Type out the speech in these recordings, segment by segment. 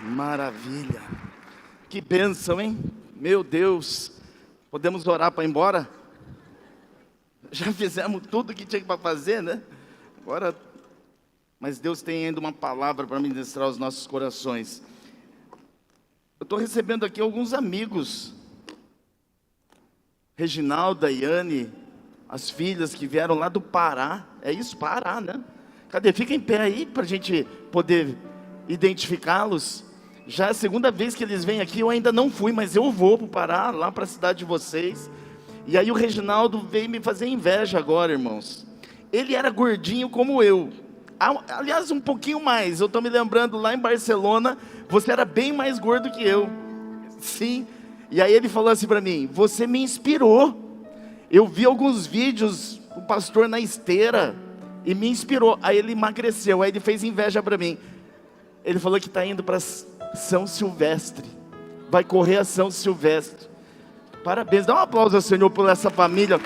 Maravilha. Que bênção, hein? Meu Deus. Podemos orar para ir embora? Já fizemos tudo que tinha para fazer, né? Agora, mas Deus tem ainda uma palavra para ministrar aos nossos corações. Eu estou recebendo aqui alguns amigos. Reginalda, Yane, as filhas que vieram lá do Pará. É isso, Pará, né? Cadê? Fica em pé aí para a gente poder identificá-los. Já é a segunda vez que eles vêm aqui, eu ainda não fui, mas eu vou para o Pará, lá para a cidade de vocês. E aí o Reginaldo veio me fazer inveja agora, irmãos. Ele era gordinho como eu. Aliás, um pouquinho mais. Eu estou me lembrando, lá em Barcelona, você era bem mais gordo que eu. Sim. E aí ele falou assim para mim: você me inspirou. Eu vi alguns vídeos, o pastor na esteira, e me inspirou. Aí ele emagreceu, aí ele fez inveja para mim. Ele falou que está indo para São Silvestre. Vai correr a São Silvestre. Parabéns, dá um aplauso ao Senhor por essa família.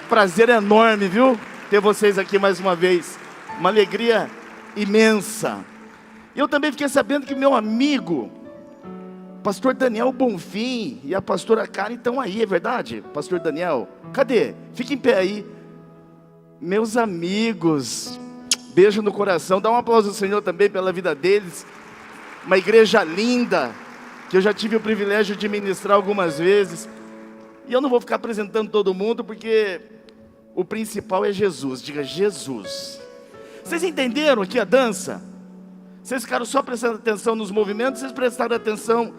Prazer enorme, viu? Ter vocês aqui mais uma vez. Uma alegria imensa. Eu também fiquei sabendo que meu amigo, pastor Daniel Bonfim e a pastora Karen estão aí, é verdade? Pastor Daniel, cadê? Fica em pé aí. Meus amigos, beijo no coração. Dá um aplauso ao Senhor também pela vida deles. Uma igreja linda, que eu já tive o privilégio de ministrar algumas vezes. E eu não vou ficar apresentando todo mundo, porque o principal é Jesus. Diga Jesus. Vocês entenderam aqui a dança? Vocês ficaram só prestando atenção nos movimentos? Vocês prestaram atenção?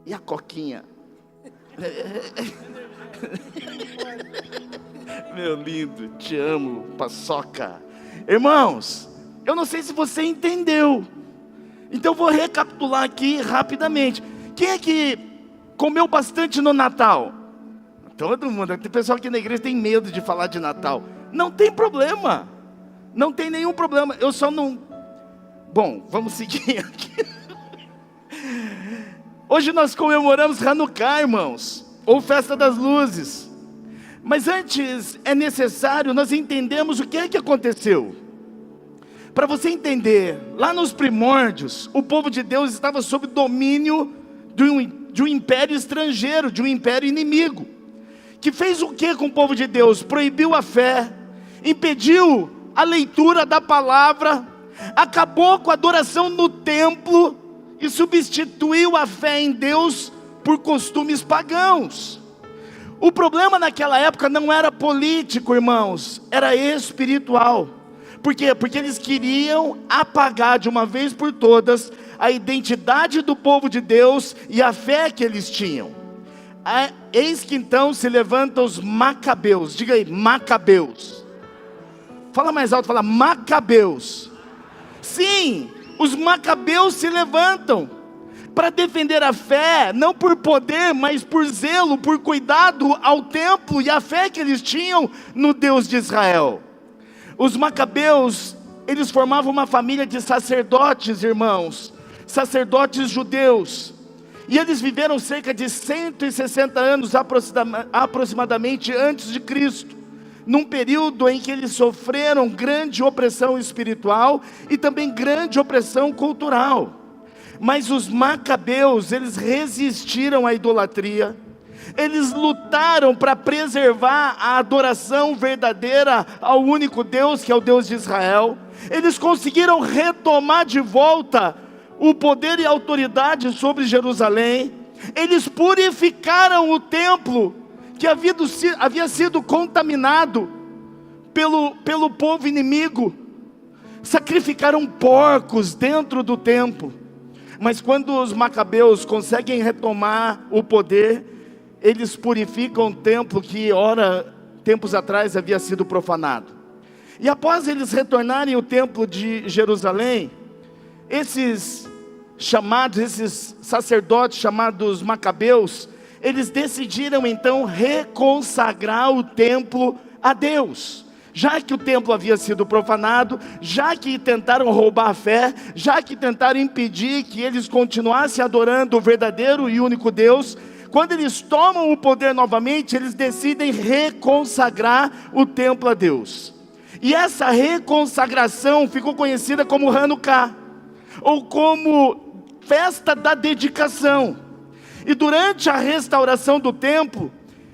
E a coquinha? Meu lindo, te amo, paçoca. Irmãos, eu não sei se você entendeu. Então eu vou recapitular aqui rapidamente. Quem é que comeu bastante no Natal? Todo mundo. Tem pessoal aqui na igreja que tem medo de falar de Natal. Não tem problema. Não tem nenhum problema. Eu só não... Bom, vamos seguir aqui. Hoje nós comemoramos Hanukkah, irmãos, ou Festa das Luzes. Mas antes é necessário nós entendermos o que é que aconteceu. Para você entender, lá nos primórdios, o povo de Deus estava sob domínio de um império estrangeiro, de um império inimigo, que fez o que com o povo de Deus? Proibiu a fé, impediu a leitura da palavra, acabou com a adoração no templo e substituiu a fé em Deus por costumes pagãos. O problema naquela época não era político, irmãos, era espiritual. Por quê? Porque eles queriam apagar de uma vez por todas a identidade do povo de Deus e a fé que eles tinham. Eis que então se levantam os macabeus. Diga aí, macabeus. Fala mais alto, fala macabeus. Sim, os macabeus se levantam para defender a fé, não por poder, mas por zelo, por cuidado ao templo e a fé que eles tinham no Deus de Israel. Os macabeus, eles formavam uma família de sacerdotes, irmãos, sacerdotes judeus, e eles viveram cerca de 160 anos aproximadamente antes de Cristo, num período em que eles sofreram grande opressão espiritual e também grande opressão cultural. Mas os macabeus, eles resistiram à idolatria, eles lutaram para preservar a adoração verdadeira ao único Deus, que é o Deus de Israel. Eles conseguiram retomar de volta o poder e a autoridade sobre Jerusalém. Eles purificaram o templo, que havia sido contaminado pelo povo inimigo. Sacrificaram porcos dentro do templo. Mas quando os macabeus conseguem retomar o poder, eles purificam o templo que tempos atrás havia sido profanado. E após eles retornarem o templo de Jerusalém, esses sacerdotes chamados macabeus, eles decidiram então reconsagrar o templo a Deus. Já que o templo havia sido profanado, já que tentaram roubar a fé, já que tentaram impedir que eles continuassem adorando o verdadeiro e único Deus, quando eles tomam o poder novamente, eles decidem reconsagrar o templo a Deus. E essa reconsagração ficou conhecida como Hanukkah, ou como festa da dedicação. E durante a restauração do templo,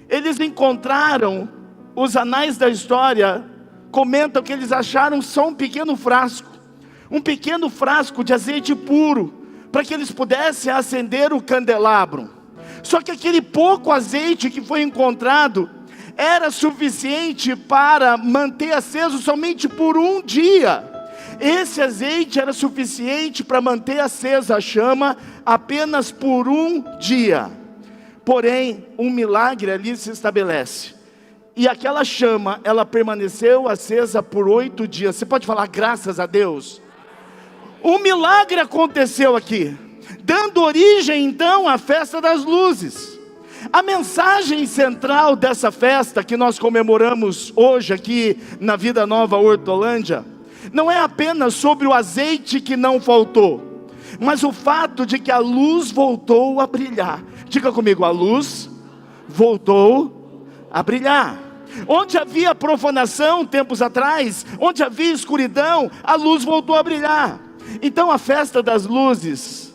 eles encontraram, os anais da história comentam que eles acharam só um pequeno frasco de azeite puro, para que eles pudessem acender o candelabro. Só que aquele pouco azeite que foi encontrado era suficiente para manter aceso somente por um dia. Esse azeite era suficiente para manter acesa a chama apenas por um dia. Porém, um milagre ali se estabelece. E aquela chama, ela permaneceu acesa por 8 dias. Você pode falar graças a Deus? Um milagre aconteceu aqui, dando origem então à festa das luzes. A mensagem central dessa festa que nós comemoramos hoje aqui na Vida Nova Hortolândia, não é apenas sobre o azeite que não faltou, mas o fato de que a luz voltou a brilhar. Diga comigo, a luz voltou a brilhar. Onde havia profanação tempos atrás, onde havia escuridão, a luz voltou a brilhar. Então a festa das luzes,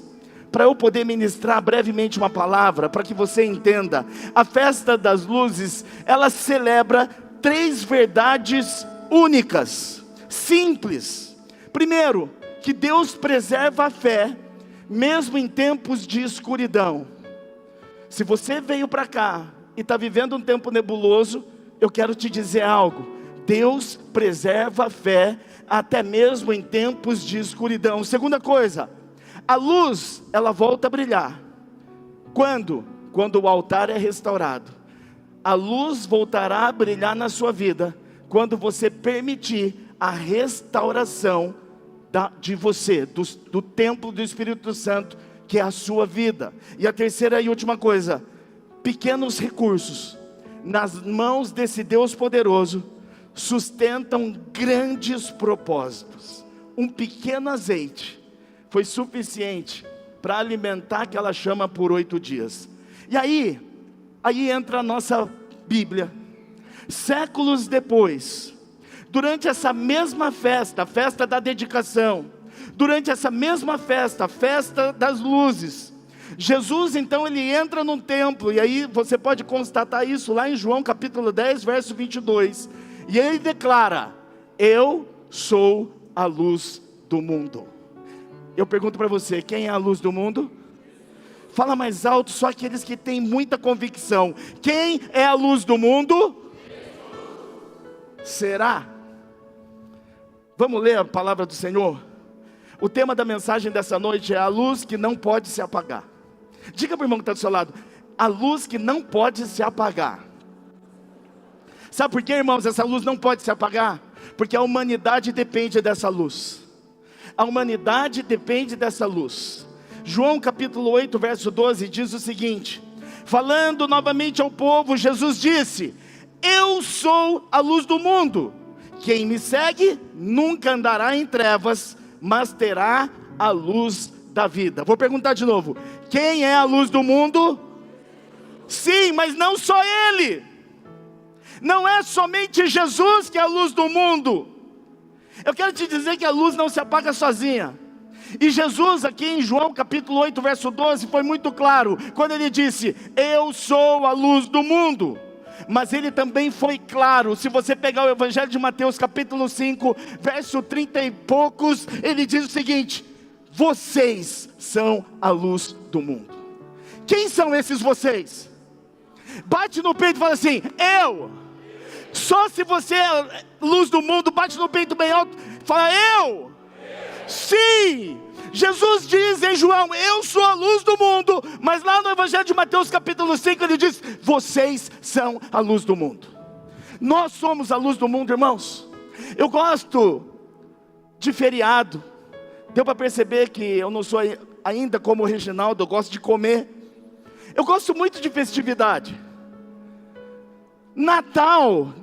para eu poder ministrar brevemente uma palavra, para que você entenda, a festa das luzes, ela celebra 3 verdades únicas, simples. Primeiro, que Deus preserva a fé, mesmo em tempos de escuridão. Se você veio para cá e está vivendo um tempo nebuloso, eu quero te dizer algo: Deus preserva a fé, até mesmo em tempos de escuridão. Segunda coisa, a luz, ela volta a brilhar. Quando? Quando o altar é restaurado. A luz voltará a brilhar na sua vida, quando você permitir a restauração de você, do templo do Espírito Santo, que é a sua vida. E a terceira e última coisa, pequenos recursos, nas mãos desse Deus poderoso, sustentam grandes propósitos. Um pequeno azeite foi suficiente para alimentar aquela chama por 8 dias. E aí entra a nossa Bíblia. Séculos depois, durante essa mesma festa, a festa da dedicação, durante essa mesma festa, a festa das luzes, Jesus então ele entra num templo, e aí você pode constatar isso lá em João capítulo 10, verso 22, e ele declara: eu sou a luz do mundo. Eu pergunto para você, quem é a luz do mundo? Fala mais alto, só aqueles que têm muita convicção. Quem é a luz do mundo? Será? Vamos ler a palavra do Senhor? O tema da mensagem dessa noite é a luz que não pode se apagar. Diga para o irmão que está do seu lado: a luz que não pode se apagar. Sabe por quê, irmãos, essa luz não pode se apagar? Porque a humanidade depende dessa luz. A humanidade depende dessa luz. João capítulo 8, verso 12 diz o seguinte: falando novamente ao povo, Jesus disse: eu sou a luz do mundo. Quem me segue nunca andará em trevas, mas terá a luz da vida. Vou perguntar de novo: quem é a luz do mundo? Sim, mas não só Ele. Não é somente Jesus que é a luz do mundo. Eu quero te dizer que a luz não se apaga sozinha. E Jesus aqui em João capítulo 8, verso 12, foi muito claro, quando ele disse: eu sou a luz do mundo. Mas ele também foi claro, se você pegar o Evangelho de Mateus capítulo 5, verso 30 e poucos, ele diz o seguinte: vocês são a luz do mundo. Quem são esses vocês? Bate no peito e fala assim: eu. Só se você é luz do mundo, bate no peito bem alto, fala: eu. Sim, Jesus diz em João: eu sou a luz do mundo. Mas lá no Evangelho de Mateus capítulo 5 ele diz: vocês são a luz do mundo. Nós somos a luz do mundo, irmãos. Eu gosto de feriado. Deu para perceber que eu não sou ainda como o Reginaldo, eu gosto de comer. Eu gosto muito de festividade. Natal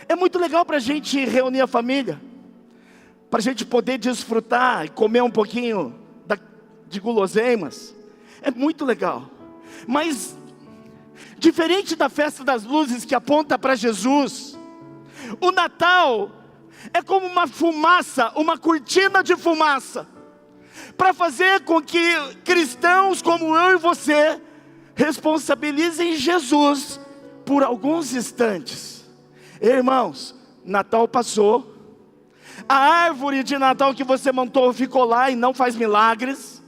é muito legal para a gente reunir a família, para a gente poder desfrutar e comer um pouquinho de guloseimas. É muito legal. Mas diferente da festa das luzes que aponta para Jesus, o Natal é como uma fumaça, uma cortina de fumaça. para fazer com que cristãos como eu e você responsabilizem Jesus por alguns instantes. Irmãos, Natal passou, a árvore de Natal que você montou ficou lá e não faz milagres,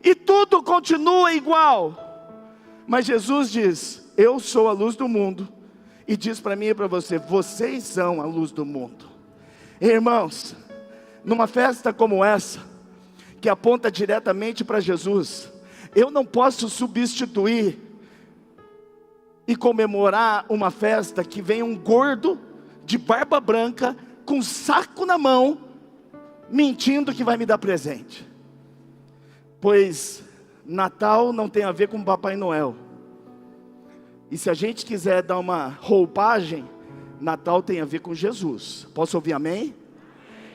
e tudo continua igual, mas Jesus diz: eu sou a luz do mundo, e diz para mim e para você: vocês são a luz do mundo. Irmãos, numa festa como essa, que aponta diretamente para Jesus, eu não posso substituir e comemorar uma festa que vem um gordo de barba branca, com um saco na mão, mentindo que vai me dar presente. Pois Natal não tem a ver com Papai Noel. E se a gente quiser dar uma roupagem, Natal tem a ver com Jesus. Posso ouvir amém?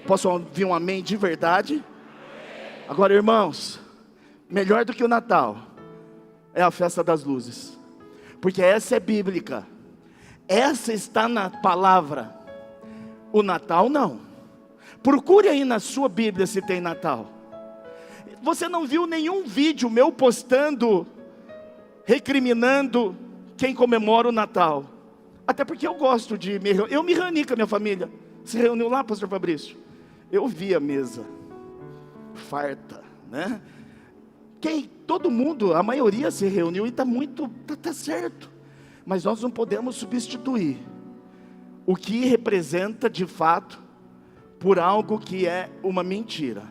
Posso ouvir um amém de verdade? Agora, irmãos, melhor do que o Natal é a festa das luzes, porque essa é bíblica, essa está na palavra. O Natal não. Procure aí na sua Bíblia se tem Natal. Você não viu nenhum vídeo meu postando, recriminando quem comemora o Natal. Até porque eu gosto de eu me reuni com a minha família. Se reuniu lá, pastor Fabrício? Eu vi a mesa farta, né? Todo mundo, a maioria se reuniu e tá certo. Mas nós não podemos substituir o que representa de fato por algo que é uma mentira.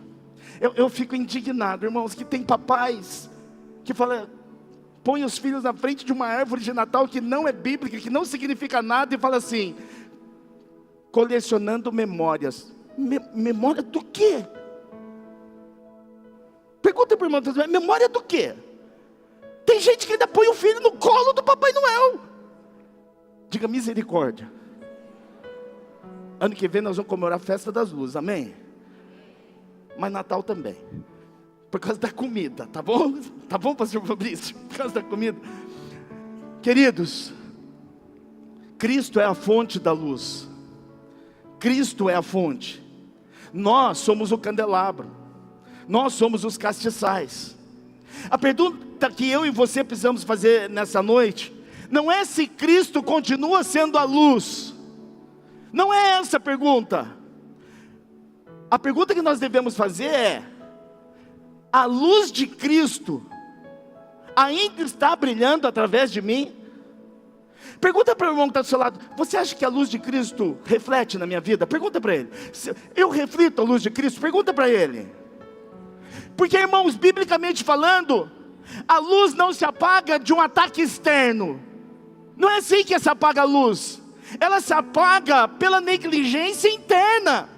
Eu fico indignado, irmãos, que tem papais que falam, põe os filhos na frente de uma árvore de Natal que não é bíblica, que não significa nada, e fala assim: colecionando memórias. Memória do quê? Pergunta para o irmão: memória do quê? Tem gente que ainda põe o filho no colo do Papai Noel. Diga misericórdia. Ano que vem nós vamos comemorar a festa das luzes, amém? Mas Natal também, por causa da comida, tá bom? Tá bom, pastor Fabrício? Por causa da comida. Queridos, Cristo é a fonte da luz. Cristo é a fonte. Nós somos o candelabro. Nós somos os castiçais. A pergunta que eu e você precisamos fazer nessa noite não é se Cristo continua sendo a luz. Não é essa a pergunta. A pergunta que nós devemos fazer é: a luz de Cristo ainda está brilhando através de mim? Pergunta para o irmão que está do seu lado: você acha que a luz de Cristo reflete na minha vida? Pergunta para ele. Eu reflito a luz de Cristo? Pergunta para ele. Porque, irmãos, biblicamente falando, a luz não se apaga de um ataque externo. Não é assim que se apaga a luz. Ela se apaga pela negligência interna.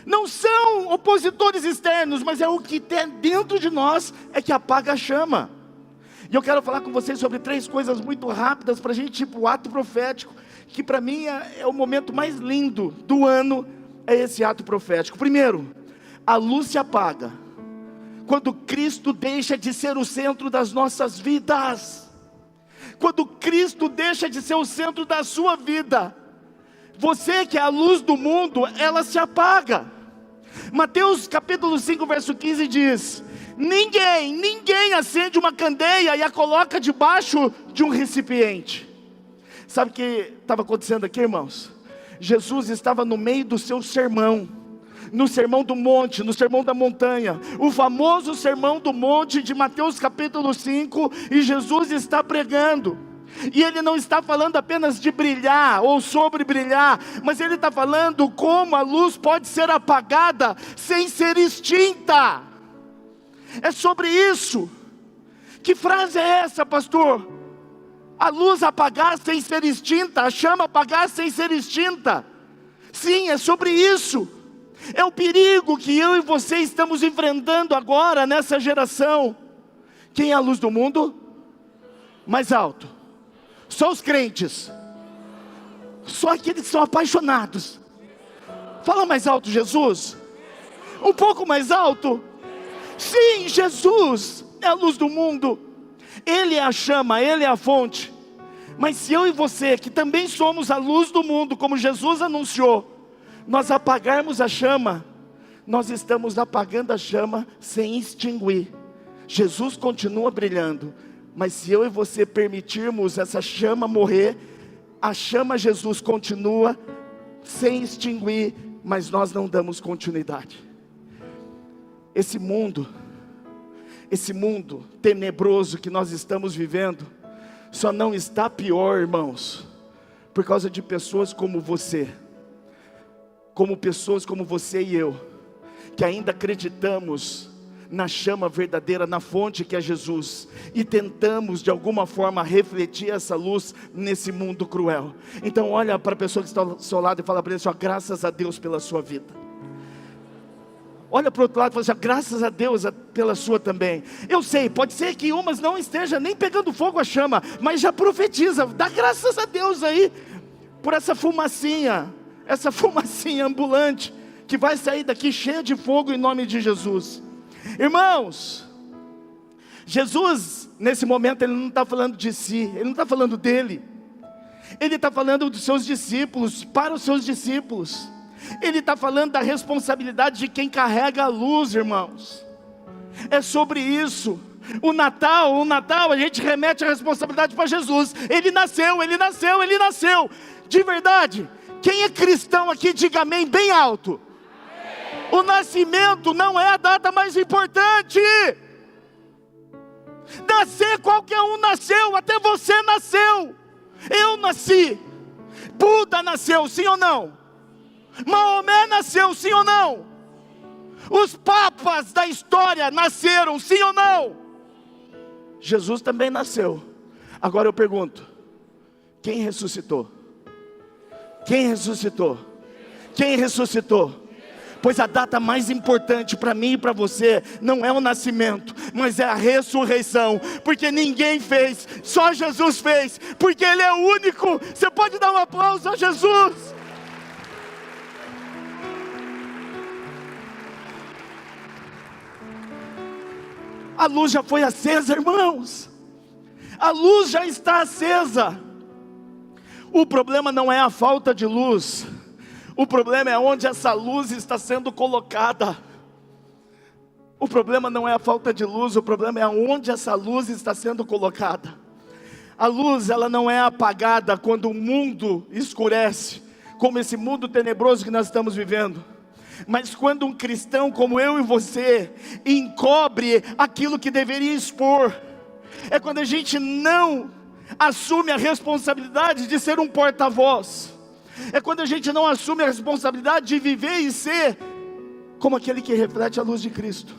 Não são opositores externos, mas é o que tem dentro de nós é que apaga a chama. E eu quero falar com vocês sobre 3 coisas muito rápidas para a gente ir para o ato profético, que para mim é o momento mais lindo do ano, é esse ato profético. Primeiro, a luz se apaga quando Cristo deixa de ser o centro das nossas vidas. Quando Cristo deixa de ser o centro da sua vida, você que é a luz do mundo, ela se apaga. Mateus capítulo 5, verso 15 diz: ninguém acende uma candeia e a coloca debaixo de um recipiente. Sabe o que estava acontecendo aqui, irmãos? Jesus estava no meio do seu sermão, no sermão do monte, no sermão da montanha, o famoso sermão do monte de Mateus capítulo 5, e Jesus está pregando, e ele não está falando apenas de brilhar, ou sobre brilhar, mas ele está falando como a luz pode ser apagada, sem ser extinta. É sobre isso. Que frase é essa, pastor? A luz apagar sem ser extinta, a chama apagar sem ser extinta. Sim, é sobre isso. É o perigo que eu e você estamos enfrentando agora nessa geração. Quem é a luz do mundo? Mais alto. Só os crentes. Só aqueles que são apaixonados. Fala mais alto, Jesus. Um pouco mais alto. Sim, Jesus é a luz do mundo. Ele é a chama, Ele é a fonte. Mas se eu e você, que também somos a luz do mundo, como Jesus anunciou, nós apagarmos a chama, nós estamos apagando a chama sem extinguir. Jesus continua brilhando, mas se eu e você permitirmos essa chama morrer, a chama Jesus continua sem extinguir, mas nós não damos continuidade. Esse mundo tenebroso que nós estamos vivendo, só não está pior, irmãos, por causa de pessoas como você, e eu, que ainda acreditamos na chama verdadeira, na fonte que é Jesus, e tentamos de alguma forma refletir essa luz nesse mundo cruel. Então olha para a pessoa que está ao seu lado e fala para ele assim: graças a Deus pela sua vida. Olha para o outro lado e fala assim: graças a Deus pela sua também. Eu sei, pode ser que umas não esteja nem pegando fogo a chama, mas já profetiza, dá graças a Deus aí, por essa fumacinha ambulante, que vai sair daqui cheia de fogo em nome de Jesus. Irmãos, Jesus nesse momento ele não está falando de si, ele não está falando dele, ele está falando dos seus discípulos, para os seus discípulos. Ele está falando da responsabilidade de quem carrega a luz, irmãos. É sobre isso. O Natal, a gente remete a responsabilidade para Jesus. Ele nasceu. De verdade, quem é cristão aqui, diga amém bem alto. O nascimento não é a data mais importante. Nascer, qualquer um nasceu, até você nasceu. Eu nasci. Buda nasceu, sim ou não? Maomé nasceu, sim ou não? Os papas da história nasceram, sim ou não? Jesus também nasceu. Agora eu pergunto: quem ressuscitou? Quem ressuscitou? Quem ressuscitou? Pois a data mais importante para mim e para você não é o nascimento, mas é a ressurreição. Porque ninguém fez, só Jesus fez, porque Ele é o único. Você pode dar um aplauso a Jesus? A luz já foi acesa, irmãos. A luz já está acesa. O problema não é a falta de luz. O problema é onde essa luz está sendo colocada. O problema não é a falta de luz, o problema é onde essa luz está sendo colocada. A luz, ela não é apagada quando o mundo escurece, como esse mundo tenebroso que nós estamos vivendo. Mas quando um cristão como eu e você encobre aquilo que deveria expor, é quando a gente não assume a responsabilidade de ser um porta-voz, é quando a gente não assume a responsabilidade de viver e ser como aquele que reflete a luz de Cristo.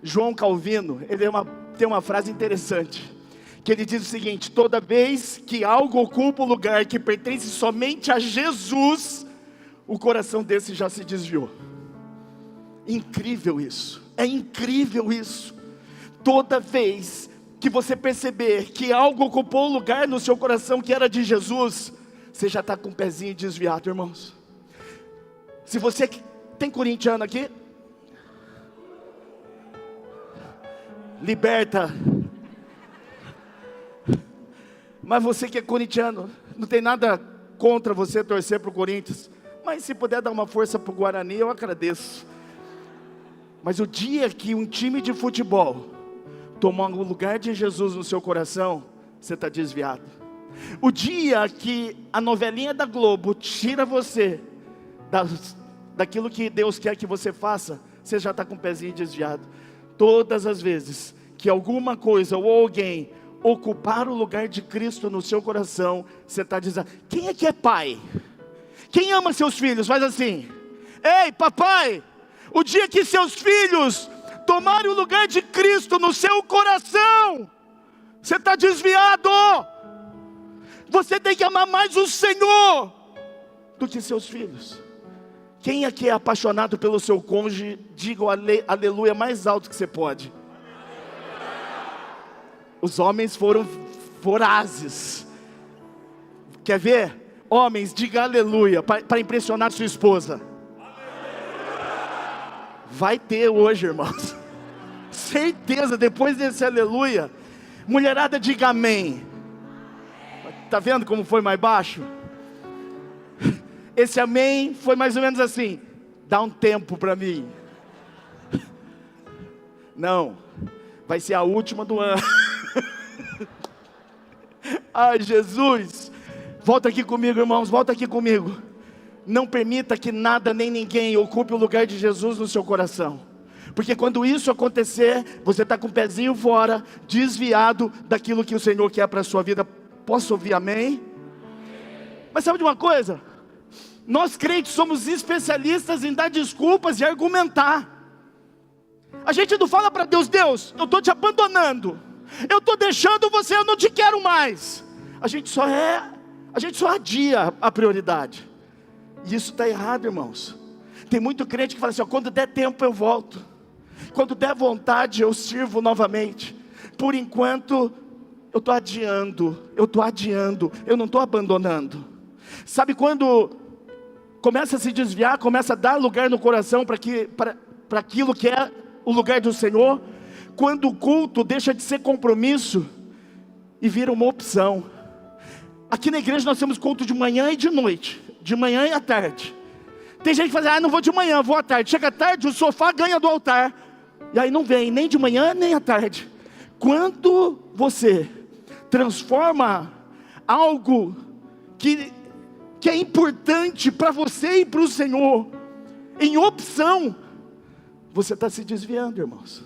João Calvino, tem uma frase interessante, que ele diz o seguinte: toda vez que algo ocupa o lugar que pertence somente a Jesus, o coração desse já se desviou. Incrível isso, é incrível isso. Toda vez que você perceber que algo ocupou o lugar no seu coração que era de Jesus, você já está com o pezinho desviado, irmãos. Se você tem corintiano aqui, liberta. Mas você que é corintiano, não tem nada contra você torcer para o Corinthians, mas se puder dar uma força para o Guarani, eu agradeço. Mas o dia que um time de futebol tomar o lugar de Jesus no seu coração, você está desviado. O dia que a novelinha da Globo tira você daquilo que Deus quer que você faça, você já está com o pezinho desviado. Todas as vezes que alguma coisa ou alguém ocupar o lugar de Cristo no seu coração, você está dizendo: quem é que é pai? Quem ama seus filhos? Faz assim: ei papai, o dia que seus filhos tomarem o lugar de Cristo no seu coração, você está desviado. Você tem que amar mais o Senhor do que seus filhos. Quem aqui é apaixonado pelo seu cônjuge, diga o aleluia mais alto que você pode. Os homens foram vorazes. Quer ver? Homens, diga aleluia, para impressionar sua esposa. Vai ter hoje, irmãos. Certeza, depois desse aleluia. Mulherada, diga amém. Está vendo como foi mais baixo? Esse amém foi mais ou menos assim: Dá um tempo para mim. Não, vai ser a última do ano. Ai, Jesus. Volta aqui comigo, irmãos, volta aqui comigo. Não permita que nada nem ninguém ocupe o lugar de Jesus no seu coração. Porque quando isso acontecer, você está com o pezinho fora, desviado daquilo que o Senhor quer para a sua vida. Posso ouvir amém? Mas sabe de uma coisa? Nós crentes somos especialistas em dar desculpas e argumentar. A gente não fala para Deus: Deus, eu estou te abandonando, eu estou deixando você, eu não te quero mais. A gente só adia a prioridade. E isso está errado, irmãos. Tem muito crente que fala assim: ó, quando der tempo eu volto, quando der vontade eu sirvo novamente. Por enquanto eu estou adiando, eu não estou abandonando. Sabe quando começa a se desviar, começa a dar lugar no coração para aquilo que é o lugar do Senhor? Quando o culto deixa de ser compromisso e vira uma opção. Aqui na igreja nós temos culto de manhã e de noite, de manhã e à tarde. Tem gente que fala: não vou de manhã, vou à tarde. Chega à tarde, o sofá ganha do altar, e aí não vem nem de manhã nem à tarde. Quando você transforma algo que é importante para você e para o Senhor em opção, você está se desviando, irmãos.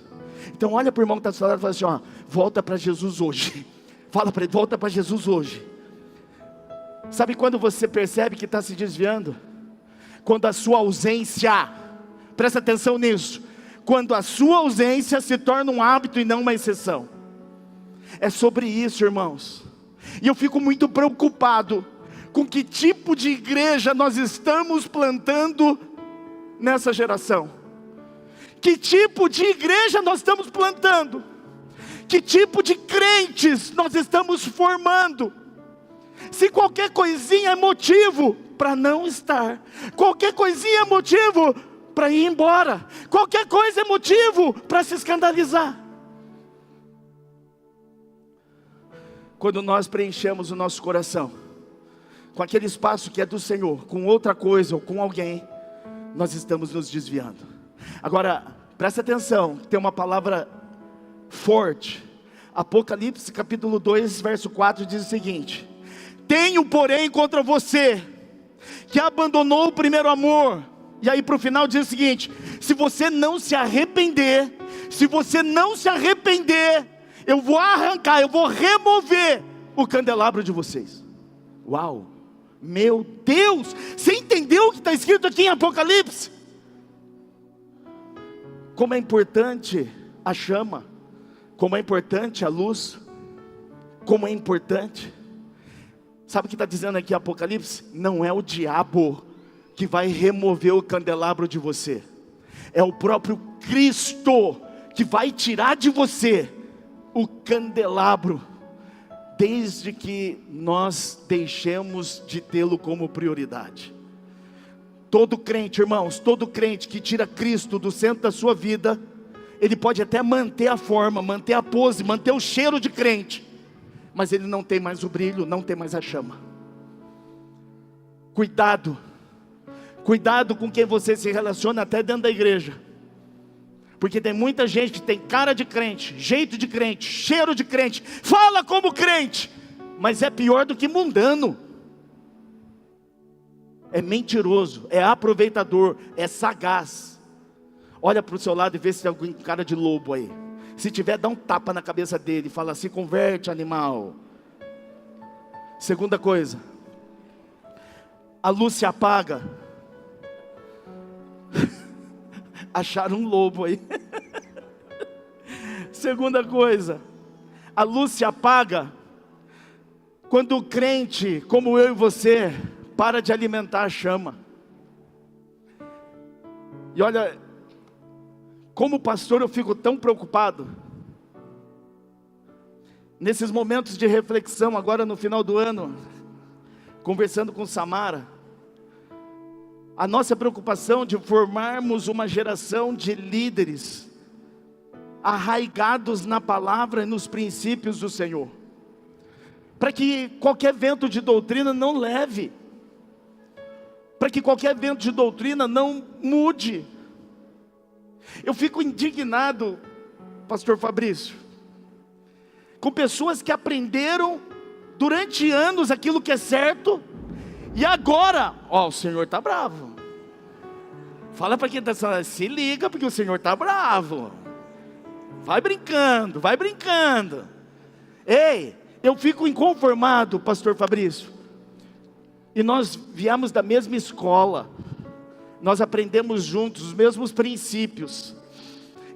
Então olha para o irmão que está do seu lado e fala assim: ó, volta para Jesus hoje. Fala para ele: volta para Jesus hoje. Sabe quando você percebe que está se desviando? Quando a sua ausência, presta atenção nisso, quando a sua ausência se torna um hábito e não uma exceção. É sobre isso, irmãos. E eu fico muito preocupado com que tipo de igreja nós estamos plantando nessa geração. Que tipo de igreja nós estamos plantando? Que tipo de crentes nós estamos formando? Se qualquer coisinha é motivo para não estar, qualquer coisinha é motivo para ir embora, qualquer coisa é motivo para se escandalizar. Quando nós preenchemos o nosso coração com aquele espaço que é do Senhor, com outra coisa ou com alguém, nós estamos nos desviando. Agora, presta atenção, tem uma palavra forte. Apocalipse capítulo 2, verso 4 diz o seguinte: tenho, porém, contra você, que abandonou o primeiro amor. E aí para o final diz o seguinte: se você não se arrepender, eu vou arrancar, eu vou remover o candelabro de vocês. Uau, meu Deus, você entendeu o que está escrito aqui em Apocalipse? Como é importante a chama, como é importante a luz, como é importante. Sabe o que está dizendo aqui Apocalipse? Não é o diabo que vai remover o candelabro de você, é o próprio Cristo que vai tirar de você o candelabro, desde que nós deixemos de tê-lo como prioridade. Todo crente, irmãos, todo crente que tira Cristo do centro da sua vida, ele pode até manter a forma, manter a pose, manter o cheiro de crente, mas ele não tem mais o brilho, não tem mais a chama. Cuidado com quem você se relaciona até dentro da igreja, porque tem muita gente que tem cara de crente, jeito de crente, cheiro de crente, fala como crente, mas é pior do que mundano. É mentiroso, é aproveitador, é sagaz. Olha para o seu lado e vê se tem alguém com cara de lobo aí. Se tiver, dá um tapa na cabeça dele e fala: se converte, animal. Segunda coisa, a luz se apaga. Acharam um lobo aí. Segunda coisa, a luz se apaga quando o crente, como eu e você, para de alimentar a chama. E olha, como pastor eu fico tão preocupado. Nesses momentos de reflexão, agora no final do ano, conversando com Samara, a nossa preocupação de formarmos uma geração de líderes arraigados na palavra e nos princípios do Senhor, para que qualquer vento de doutrina não leve. para que qualquer vento de doutrina não mude. Eu fico indignado, pastor Fabrício, com pessoas que aprenderam durante anos aquilo que é certo, e agora, o Senhor está bravo. Fala para quem está falando, se liga, porque o Senhor está bravo. Vai brincando, vai brincando. Ei, eu fico inconformado, pastor Fabrício. E nós viemos da mesma escola, nós aprendemos juntos os mesmos princípios.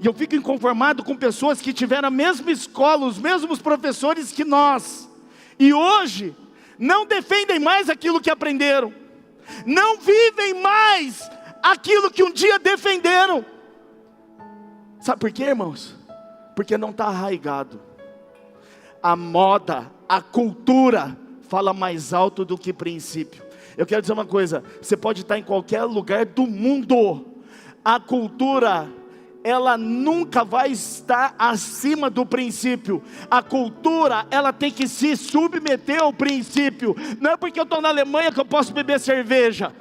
E eu fico inconformado com pessoas que tiveram a mesma escola, os mesmos professores que nós, e hoje não defendem mais aquilo que aprenderam, não vivem mais aquilo que um dia defenderam. Sabe por quê, irmãos? Porque não está arraigado. A moda, a cultura fala mais alto do que princípio. Eu quero dizer uma coisa, você pode estar em qualquer lugar do mundo, a cultura, ela nunca vai estar acima do princípio. A cultura, ela tem que se submeter ao princípio. Não é porque eu estou na Alemanha que eu posso beber cerveja.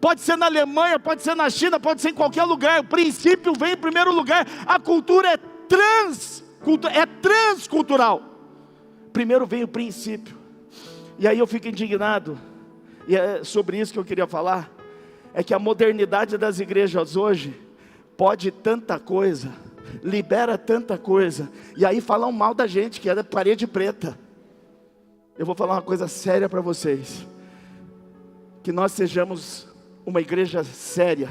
Pode ser na Alemanha, pode ser na China, pode ser em qualquer lugar. O princípio vem em primeiro lugar. A cultura é transcultural. Primeiro vem o princípio. E aí eu fico indignado, e é sobre isso que eu queria falar, é que a modernidade das igrejas hoje pode tanta coisa, libera tanta coisa, e aí falam mal da gente, que é da parede preta. Eu vou falar uma coisa séria para vocês, que nós sejamos uma igreja séria,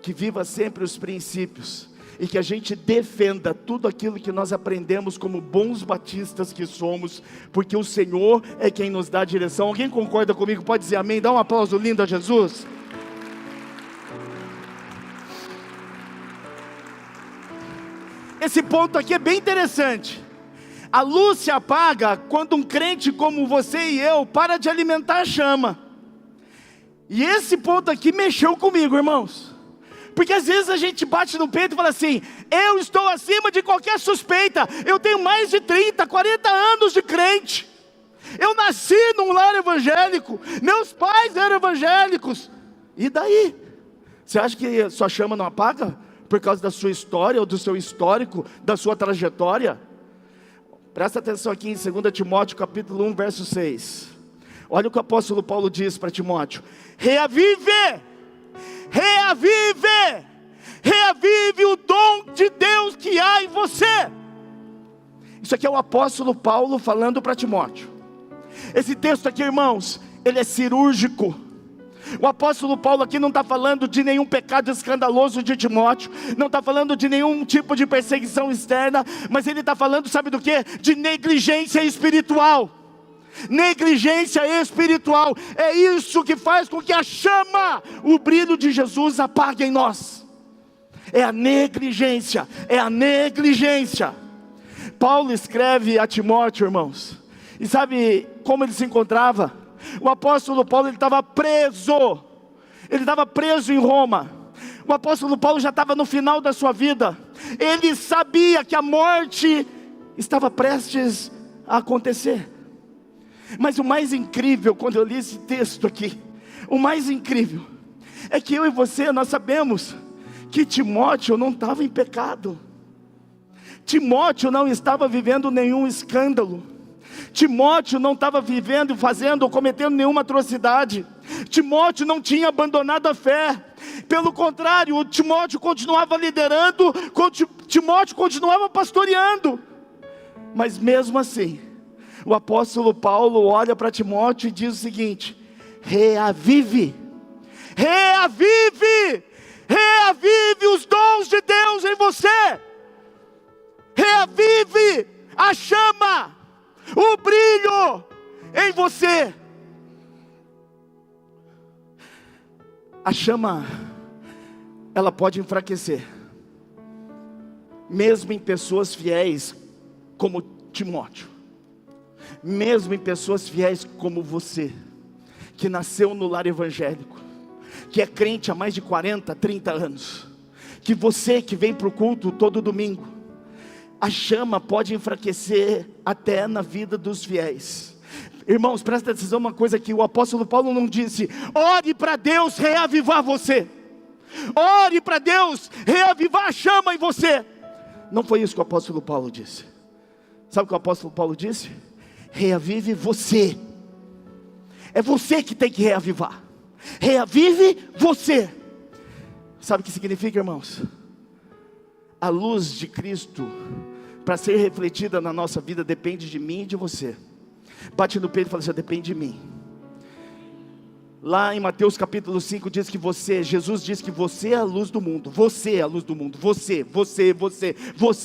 que viva sempre os princípios, e que a gente defenda tudo aquilo que nós aprendemos como bons batistas que somos, porque o Senhor é quem nos dá a direção. Alguém concorda comigo? Pode dizer amém? Dá um aplauso lindo a Jesus. Esse ponto aqui é bem interessante. A luz se apaga quando um crente como você e eu para de alimentar a chama. E esse ponto aqui mexeu comigo, irmãos. Porque às vezes a gente bate no peito e fala assim, eu estou acima de qualquer suspeita, eu tenho mais de 30, 40 anos de crente, eu nasci num lar evangélico, meus pais eram evangélicos, e daí? Você acha que sua chama não apaga? Por causa da sua história, ou do seu histórico, da sua trajetória? Presta atenção aqui em 2 Timóteo capítulo 1, verso 6, olha o que o apóstolo Paulo diz para Timóteo, reavive o dom de Deus que há em você. Isso aqui é o apóstolo Paulo falando para Timóteo. Esse texto aqui, irmãos, ele é cirúrgico. O apóstolo Paulo aqui não está falando de nenhum pecado escandaloso de Timóteo, não está falando de nenhum tipo de perseguição externa, mas ele está falando, sabe do que? De negligência espiritual. Negligência espiritual, é isso que faz com que a chama, o brilho de Jesus apague em nós. É a negligência, é a negligência. Paulo escreve a Timóteo, irmãos, e sabe como ele se encontrava? O apóstolo Paulo, ele estava preso em Roma. O apóstolo Paulo já estava no final da sua vida, ele sabia que a morte estava prestes a acontecer. Mas o mais incrível, quando eu li esse texto aqui, o mais incrível, é que eu e você, nós sabemos, que Timóteo não estava em pecado, Timóteo não estava vivendo nenhum escândalo, Timóteo não estava vivendo, fazendo ou cometendo nenhuma atrocidade, Timóteo não tinha abandonado a fé, pelo contrário, o Timóteo continuava liderando, Timóteo continuava pastoreando, mas mesmo assim, o apóstolo Paulo olha para Timóteo e diz o seguinte, reavive os dons de Deus em você, reavive a chama, o brilho em você. A chama, ela pode enfraquecer, mesmo em pessoas fiéis como Timóteo, mesmo em pessoas fiéis como você, que nasceu no lar evangélico, que é crente há mais de 40, 30 anos, que você que vem para o culto todo domingo, a chama pode enfraquecer até na vida dos fiéis. Irmãos, presta atenção uma coisa que o apóstolo Paulo não disse: ore para Deus reavivar você, ore para Deus reavivar a chama em você. Não foi isso que o apóstolo Paulo disse. Sabe o que o apóstolo Paulo disse? Reavive você. É você que tem que reavivar. Reavive você. Sabe o que significa, irmãos? A luz de Cristo, para ser refletida na nossa vida, depende de mim e de você. Bate no peito e fala assim: depende de mim. Lá em Mateus capítulo 5 diz que Jesus diz que você é a luz do mundo. Você é a luz do mundo. Você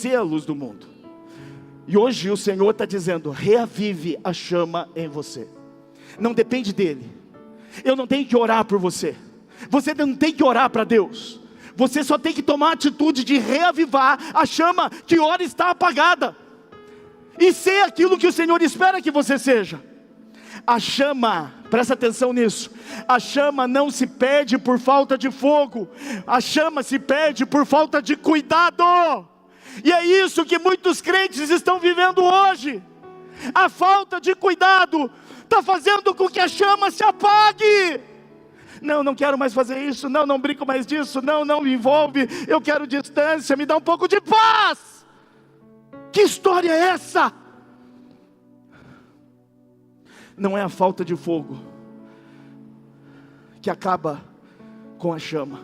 é a luz do mundo. E hoje o Senhor está dizendo: reavive a chama em você. Não depende dele. Eu não tenho que orar por você. Você não tem que orar para Deus. Você só tem que tomar a atitude de reavivar a chama que ora está apagada. E ser aquilo que o Senhor espera que você seja. A chama, presta atenção nisso, a chama não se perde por falta de fogo, a chama se perde por falta de cuidado. E é isso que muitos crentes estão vivendo hoje. A falta de cuidado está fazendo com que a chama se apague. Não quero mais fazer isso, não brinco mais disso, não me envolve, eu quero distância, me dá um pouco de paz. Que história é essa? Não é a falta de fogo que acaba com a chama,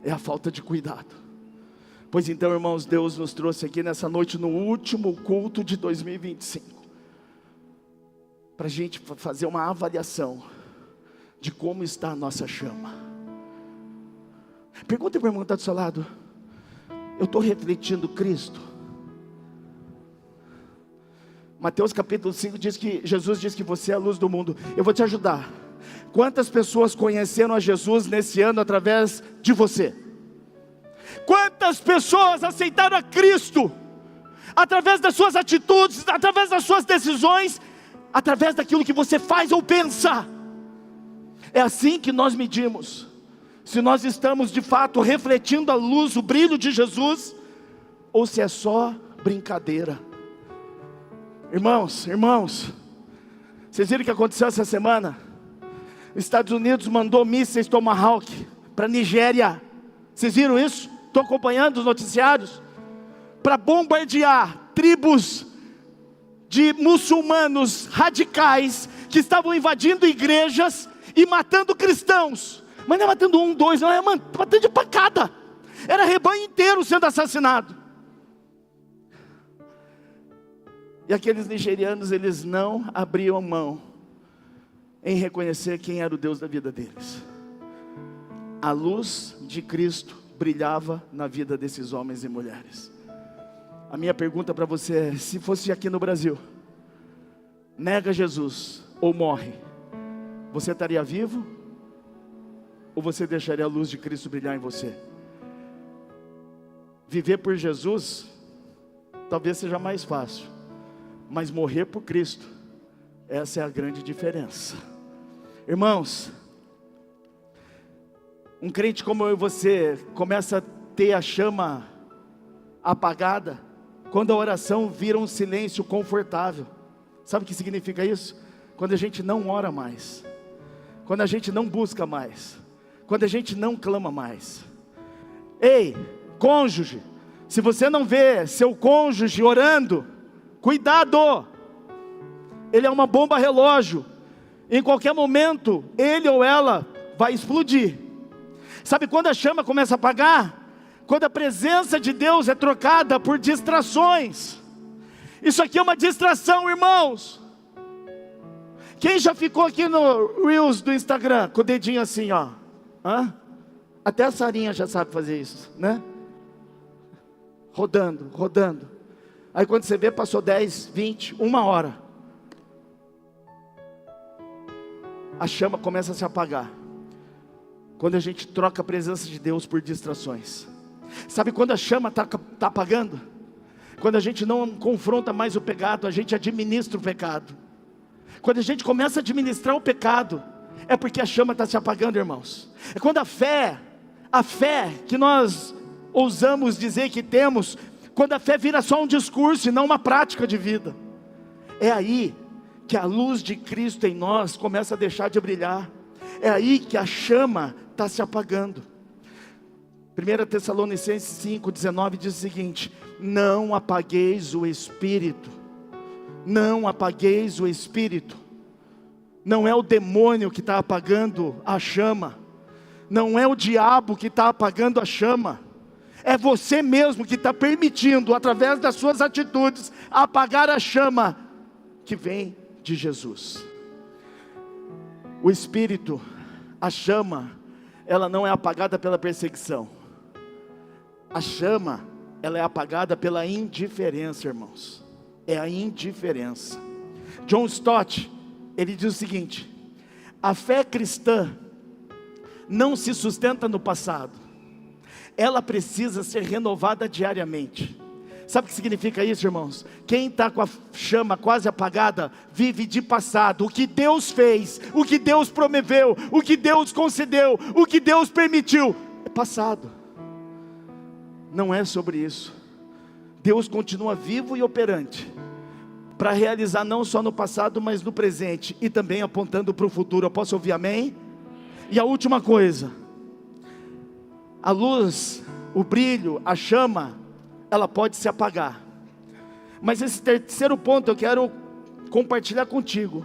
é a falta de cuidado. Pois então, irmãos, Deus nos trouxe aqui nessa noite, no último culto de 2025, para a gente fazer uma avaliação de como está a nossa chama. Pergunta para o irmão que está do seu lado: eu estou refletindo Cristo? Mateus capítulo 5 diz que Jesus diz que você é a luz do mundo. Eu vou te ajudar. Quantas pessoas conheceram a Jesus nesse ano através de você? Quantas pessoas aceitaram a Cristo através das suas atitudes, através das suas decisões, através daquilo que você faz ou pensa? É assim que nós medimos se nós estamos de fato refletindo a luz, o brilho de Jesus, ou se é só brincadeira. Irmãos, vocês viram o que aconteceu essa semana? Os Estados Unidos mandou mísseis Tomahawk para a Nigéria. Vocês viram isso? Estão acompanhando os noticiários? Para bombardear tribos de muçulmanos radicais que estavam invadindo igrejas e matando cristãos. Mas não é matando um, dois, não, é matando de pancada. Era rebanho inteiro sendo assassinado. E aqueles nigerianos, eles não abriam mão em reconhecer quem era o Deus da vida deles. A luz de Cristo brilhava na vida desses homens e mulheres. A minha pergunta para você é: se fosse aqui no Brasil, nega Jesus ou morre, você estaria vivo? Ou você deixaria a luz de Cristo brilhar em você? Viver por Jesus talvez seja mais fácil, mas morrer por Cristo, essa é a grande diferença. Irmãos, um crente como eu e você começa a ter a chama apagada quando a oração vira um silêncio confortável. Sabe o que significa isso? Quando a gente não ora mais, quando a gente não busca mais, quando a gente não clama mais. Ei, cônjuge, se você não vê seu cônjuge orando, cuidado, ele é uma bomba relógio. Em qualquer momento, ele ou ela vai explodir. Sabe quando a chama começa a apagar? Quando a presença de Deus é trocada por distrações. Isso aqui é uma distração, irmãos. Quem já ficou aqui no Reels do Instagram, com o dedinho assim, ó? Hã? Até a Sarinha já sabe fazer isso, né? Rodando. Aí quando você vê, passou 10, 20, 1 hora. A chama começa a se apagar quando a gente troca a presença de Deus por distrações. Sabe quando a chama está apagando? Quando a gente não confronta mais o pecado, a gente administra o pecado. Quando a gente começa a administrar o pecado, é porque a chama está se apagando, irmãos. É quando a fé que nós ousamos dizer que temos, quando a fé vira só um discurso e não uma prática de vida. É aí que a luz de Cristo em nós começa a deixar de brilhar. É aí que a chama está se apagando. 1 Tessalonicenses 5,19 diz o seguinte: não apagueis o Espírito. Não apagueis o Espírito. Não é o demônio que está apagando a chama. Não é o diabo que está apagando a chama. É você mesmo que está permitindo, através das suas atitudes, apagar a chama que vem de Jesus. O Espírito, a chama, ela não é apagada pela perseguição. A chama, ela é apagada pela indiferença, irmãos. É a indiferença. John Stott, ele diz o seguinte: a fé cristã não se sustenta no passado, ela precisa ser renovada diariamente. Sabe o que significa isso, irmãos? Quem está com a chama quase apagada, vive de passado. O que Deus fez, o que Deus promoveu, o que Deus concedeu, o que Deus permitiu, é passado. Não é sobre isso. Deus continua vivo e operante, para realizar não só no passado, mas no presente, e também apontando para o futuro. Eu posso ouvir amém? E a última coisa, a luz, o brilho, a chama, ela pode se apagar. Mas esse terceiro ponto eu quero compartilhar contigo.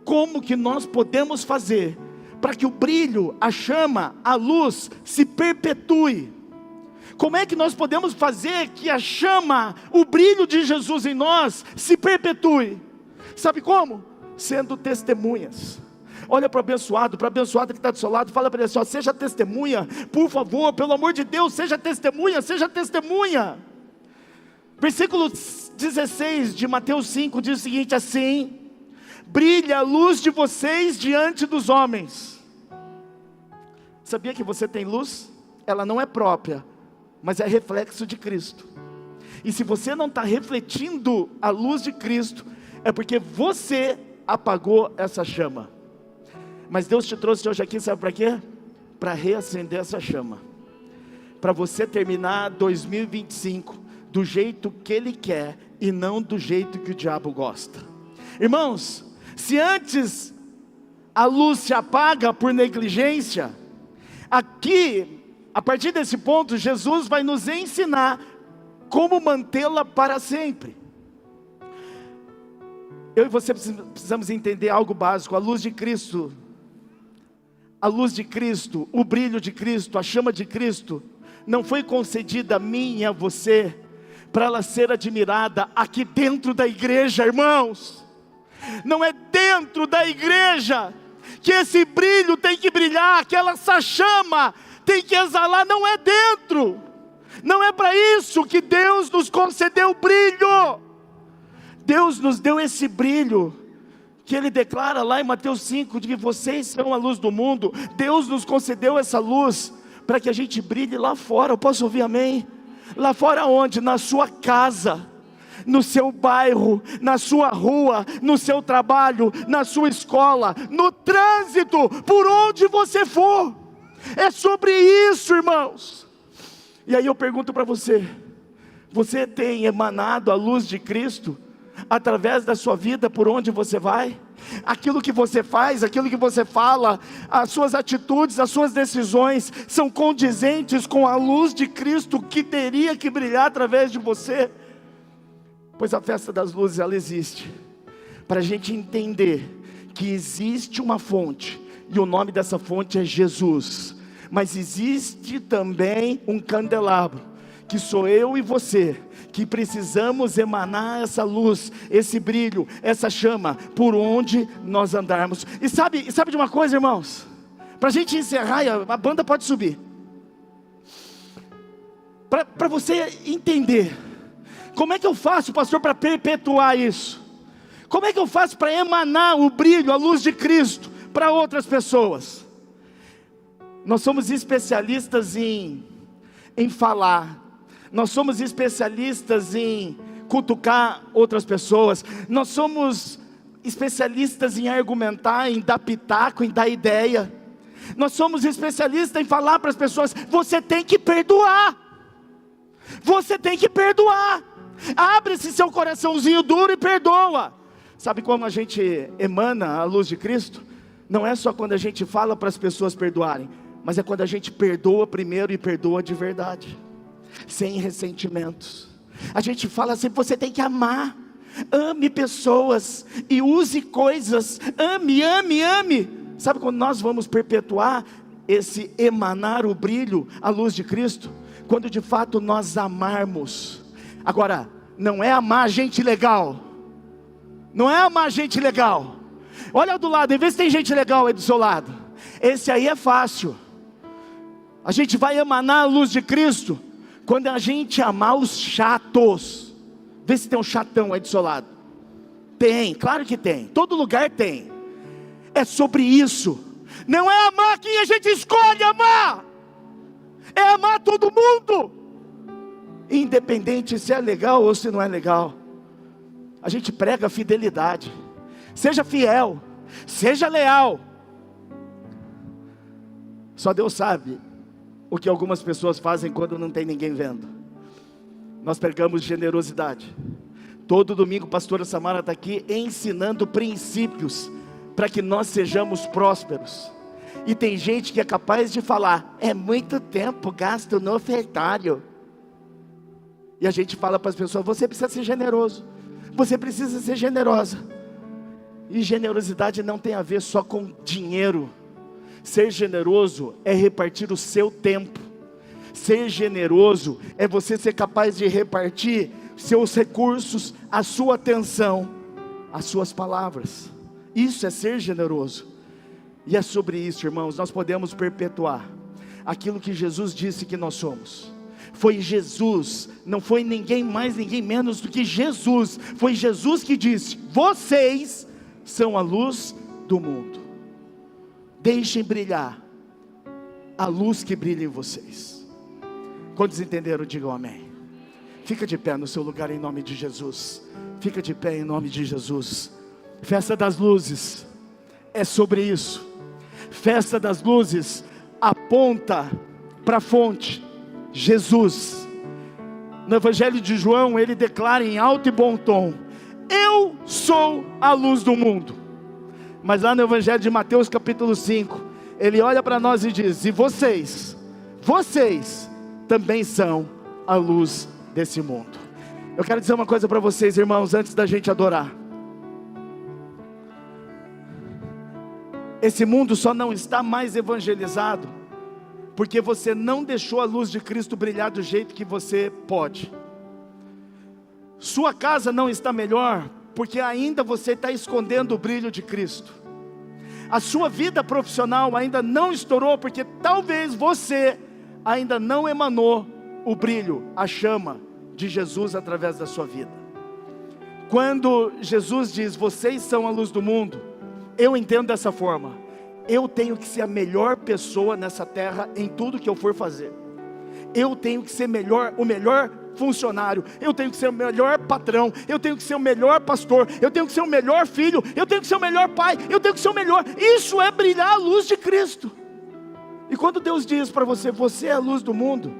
Como que nós podemos fazer para que o brilho, a chama, a luz se perpetue? Como é que nós podemos fazer que a chama, o brilho de Jesus em nós se perpetue? Sabe como? Sendo testemunhas. Olha para o abençoado, para a abençoada que está do seu lado, fala para ele assim: ó, seja testemunha, por favor, pelo amor de Deus, seja testemunha, seja testemunha. Versículo 16 de Mateus 5 diz o seguinte: assim, brilha a luz de vocês diante dos homens. Sabia que você tem luz? Ela não é própria, mas é reflexo de Cristo. E se você não está refletindo a luz de Cristo, é porque você apagou essa chama. Mas Deus te trouxe hoje aqui, sabe para quê? Para reacender essa chama, para você terminar 2025 do jeito que Ele quer, e não do jeito que o diabo gosta. Irmãos, se antes a luz se apaga por negligência, aqui, a partir desse ponto, Jesus vai nos ensinar como mantê-la para sempre. Eu e você precisamos entender algo básico. A luz de Cristo, o brilho de Cristo, a chama de Cristo, não foi concedida a mim e a você para ela ser admirada aqui dentro da igreja, irmãos. Não é dentro da igreja que esse brilho tem que brilhar, que essa chama tem que exalar. Não é dentro. Não é para isso que Deus nos concedeu o brilho. Deus nos deu esse brilho que Ele declara lá em Mateus 5, de que vocês são a luz do mundo. Deus nos concedeu essa luz para que a gente brilhe lá fora. Eu posso ouvir amém? Lá fora onde? Na sua casa, no seu bairro, na sua rua, no seu trabalho, na sua escola, no trânsito, por onde você for. É sobre isso, irmãos. E aí eu pergunto para você: você tem emanado a luz de Cristo através da sua vida, por onde você vai? Aquilo que você faz, aquilo que você fala, as suas atitudes, as suas decisões são condizentes com a luz de Cristo que teria que brilhar através de você? Pois a festa das luzes, ela existe para a gente entender que existe uma fonte, e o nome dessa fonte é Jesus. Mas existe também um candelabro, que sou eu e você, que precisamos emanar essa luz, esse brilho, essa chama, por onde nós andarmos. E sabe de uma coisa, irmãos? Para a gente encerrar, a banda pode subir. Para você entender, como é que eu faço, pastor, para perpetuar isso? Como é que eu faço para emanar o brilho, a luz de Cristo para outras pessoas? Nós somos especialistas em falar. Nós somos especialistas em cutucar outras pessoas. Nós somos especialistas em argumentar, em dar pitaco, em dar ideia. Nós somos especialistas em falar para as pessoas: você tem que perdoar. Você tem que perdoar. Abre esse seu coraçãozinho duro e perdoa. Sabe como a gente emana a luz de Cristo? Não é só quando a gente fala para as pessoas perdoarem, mas é quando a gente perdoa primeiro e perdoa de verdade, sem ressentimentos. A gente fala assim: você tem que amar, ame pessoas e use coisas, ame, ame, ame. Sabe quando nós vamos perpetuar esse emanar o brilho, a luz de Cristo? Quando de fato nós amarmos. Agora, não é amar gente legal, não é amar gente legal. Olha do lado, vê se tem gente legal aí do seu lado. Esse aí é fácil. A gente vai emanar a luz de Cristo quando a gente amar os chatos. Vê se tem um chatão aí do seu lado. Tem, claro que tem, todo lugar tem. É sobre isso. Não é amar quem a gente escolhe amar, é amar todo mundo, independente se é legal ou se não é legal. A gente prega fidelidade. Seja fiel, seja leal. Só Deus sabe o que algumas pessoas fazem quando não tem ninguém vendo. Nós pregamos generosidade. Todo domingo a pastora Samara está aqui ensinando princípios para que nós sejamos prósperos. E tem gente que é capaz de falar: é muito tempo gasto no ofertário. E a gente fala para as pessoas: você precisa ser generoso, você precisa ser generosa. E generosidade não tem a ver só com dinheiro. Ser generoso é repartir o seu tempo. Ser generoso é você ser capaz de repartir seus recursos, a sua atenção, as suas palavras. Isso é ser generoso. E é sobre isso, irmãos, nós podemos perpetuar aquilo que Jesus disse que nós somos. Foi Jesus, não foi ninguém mais, ninguém menos do que Jesus. Foi Jesus que disse: vocês são a luz do mundo. Deixem brilhar a luz que brilha em vocês. Quantos entenderam, digam amém. Fica de pé no seu lugar em nome de Jesus. Fica de pé em nome de Jesus. Festa das luzes é sobre isso. Festa das luzes aponta para a fonte, Jesus. No Evangelho de João, ele declara em alto e bom tom: eu sou a luz do mundo. Mas lá no Evangelho de Mateus capítulo 5, ele olha para nós e diz: e vocês também são a luz desse mundo. Eu quero dizer uma coisa para vocês, irmãos, antes da gente adorar. Esse mundo só não está mais evangelizado porque você não deixou a luz de Cristo brilhar do jeito que você pode. Sua casa não está melhor porque ainda você está escondendo o brilho de Cristo. A sua vida profissional ainda não estourou porque talvez você ainda não emanou o brilho, a chama de Jesus através da sua vida. Quando Jesus diz: vocês são a luz do mundo, eu entendo dessa forma: eu tenho que ser a melhor pessoa nessa terra em tudo que eu for fazer. Eu tenho que ser o melhor funcionário, eu tenho que ser o melhor patrão, eu tenho que ser o melhor pastor, eu tenho que ser o melhor filho, eu tenho que ser o melhor pai, eu tenho que ser o melhor. Isso é brilhar a luz de Cristo. E quando Deus diz para você: você é a luz do mundo,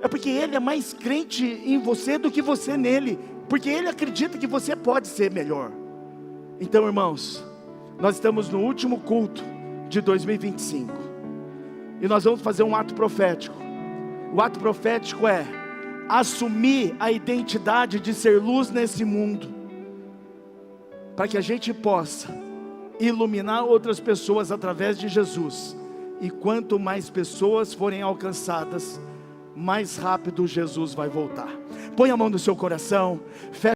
é porque Ele é mais crente em você do que você nele, porque Ele acredita que você pode ser melhor. Então, irmãos, nós estamos no último culto de 2025 e nós vamos fazer um ato profético. O ato profético é assumir a identidade de ser luz nesse mundo, para que a gente possa iluminar outras pessoas através de Jesus. E quanto mais pessoas forem alcançadas, mais rápido Jesus vai voltar. Põe a mão no seu coração, feche